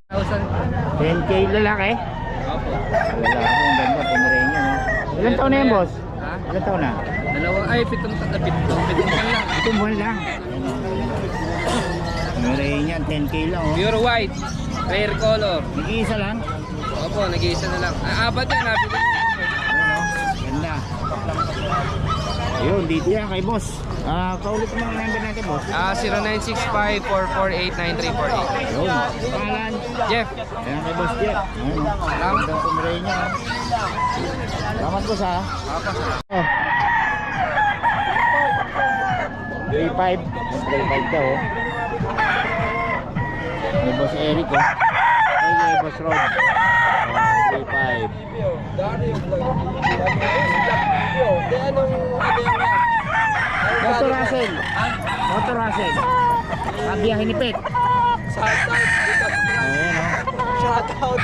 10K lalaki? Opo. Lalaki, ang ganda, Pomeranian, no? Ilan taon na yan, boss? Ha? Ilan taon na? Pitong lang. Itong buwan lang. Pomeranian, 10K lang, oh. Pure white. Rare color. Nag-iisa lang? Opo, nag-iisa na lang. Apat yan, nabili. Ayun, oh. Ganda. Ayun, dito yan kay boss. Kaulit mo ang number natin, boss. 0965-448-9348. Ayun, pangalan. Jeff. Ayan kay boss Jeff. Ayun, oh. Salamat. Ang Pomeranian, oh. Salamat, boss, ha. Oh. 3.5. 3.5 daw, oh. May boss Eric, oh. Ay, boss Rod. 3.5. Motor Russell. Motor Russell. Kabiyahe ni Pet. Ayan, oh. Shoutout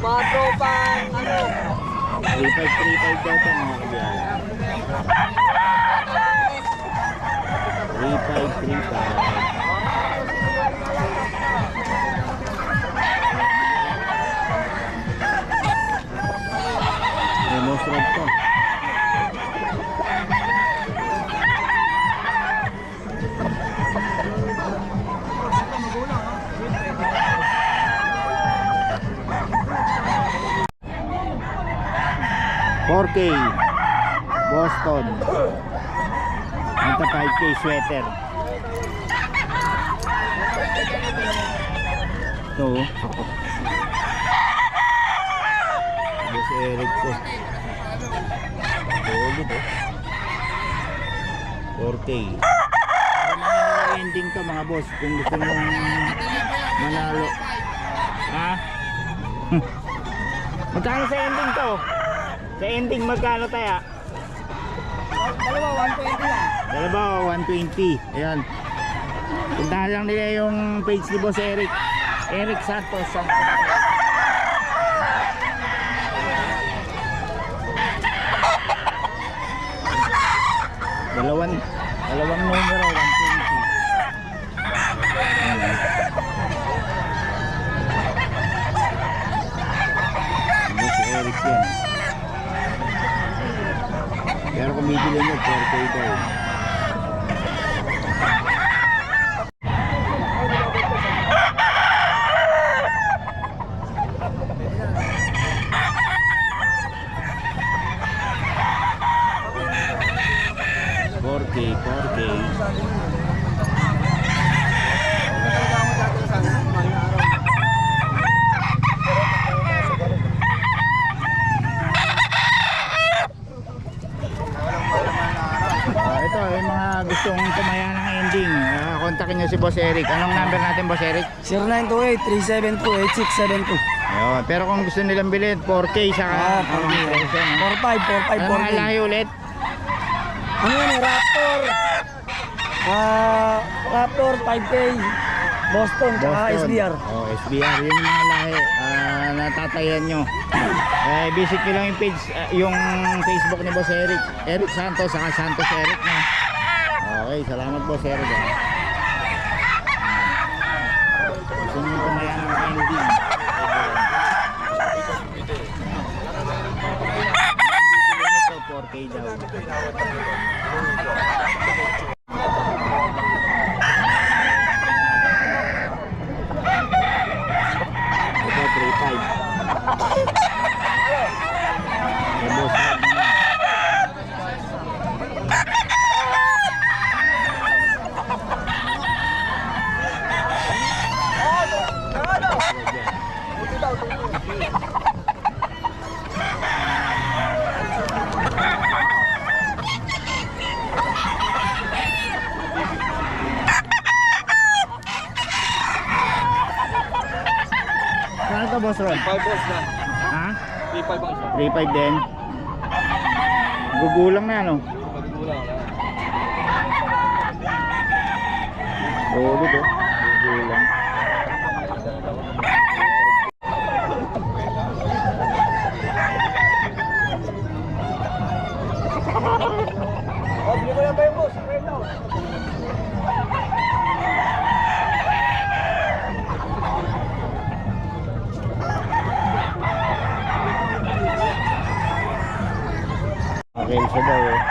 mga tropang 3.5 daw ito, mga kabiyahe. 3.5. May most rod to. $4K Boston. Ito 5K sweater. Ito, Boss Eric ko. Ulit, oh. 4K. Para ending to, mga boss, kung gusto mong manalo. Ha? Magkano sa ending to? Sa ending magkano tayo? Dalawa, 120 lang. Dalawa, 120. Ayan. Puntahan lang nila yung page ni Boss Eric. Eric Santos. Dalawang numero, 120. Ayan. Boss Eric yan. Pero kung bibili nyo, 4K daw. Ito, yung mga gustong kumaya ng ending, kontakin nyo si Boss Eric. Anong number natin, Boss Eric? 0928-372-8672. Ayun, pero kung gusto nilang bilhin, 4K saka 45, ano mga lahi ulit? Ano yun, Raptor? Raptor 5K. Boston, tsaka SBR. Oh, SBR, yun yung mga lahi natatayan nyo. Visit nyo lang yung page, yung Facebook ni Boss Eric. Eric Santos, saka Santos Eric na. Okay, salamat Boss Eric. Gusto nyo kumaya ng ending. 4K daw. Ito 3.5. Saan ito, Boss Ron? 5 boss na. Ha? 3.5 ang isa. 3.5 din. Gugulang na, no? Magkulang na. Oo, dito. Gugulang. Bili mo lang ba yung boss? negosyo daw eh.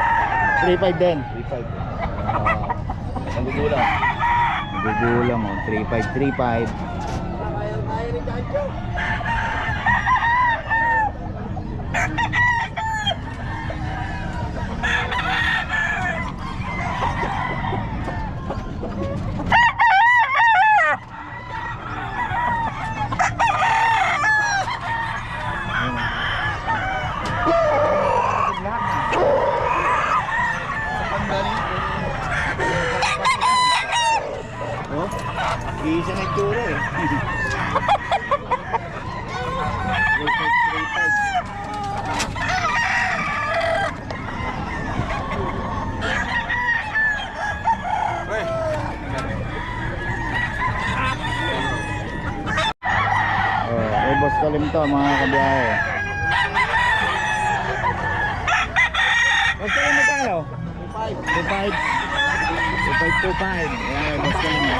3.5 din. 3.5. Ang gugulang. Nagugulang oh. 3.5. Oh, isa na itsura eh. 3.5. Oh, boss kalim to mga kabiyahe. Boss kalim magkano? 2.5. 2.5. Ayan, boss kalim.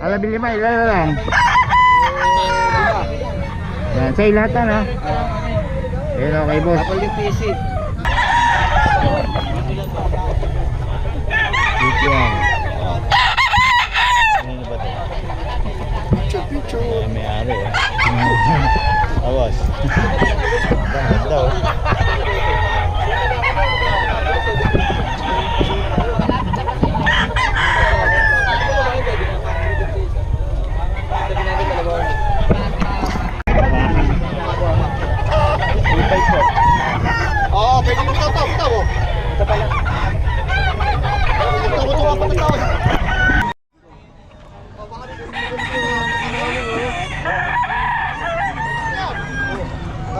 Alabili ma, ilan na lang? Yan, sa'yo lahat na, no? Yan, okay, boss. Apple yung PC. Yan. Ano ba ito? Picture. May ari, eh. Awas. Ganda, oh.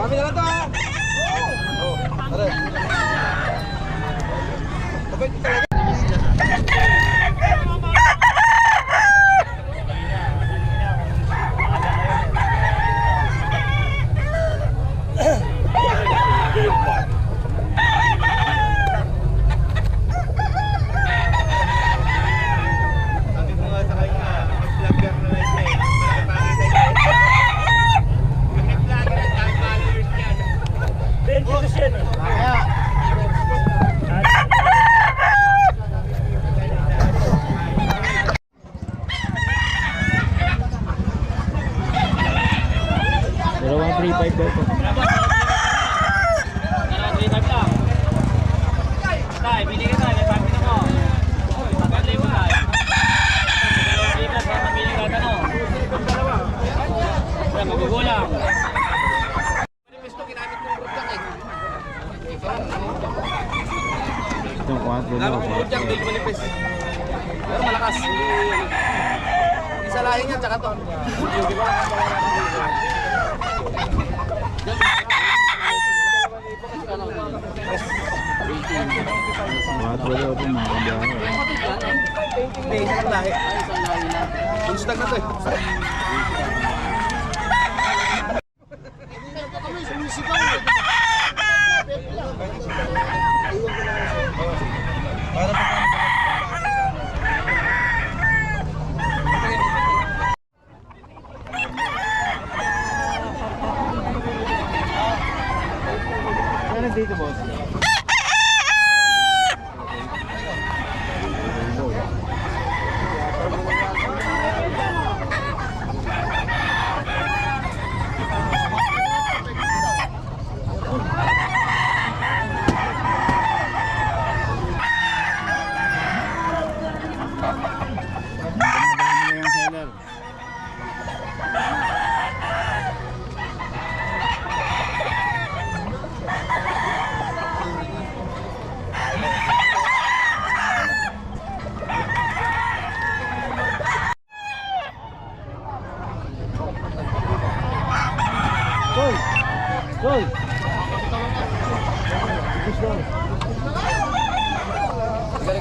Kami na lang to ha. Tara. Dalawang 3.5 daw ito. Itong 4 daw. Pero malakas. Isa lahin yan, tsaka to. Di ba? Quatro daw ito mga kabiyahe. Hindi, isa lang lahi. Instag na to eh. Ano dito, boss?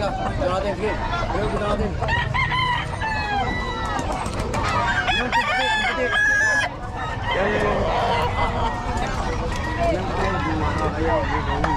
teka. Dito natin, sige. Dito natin. Yung puti. Yan. Yan. Yan.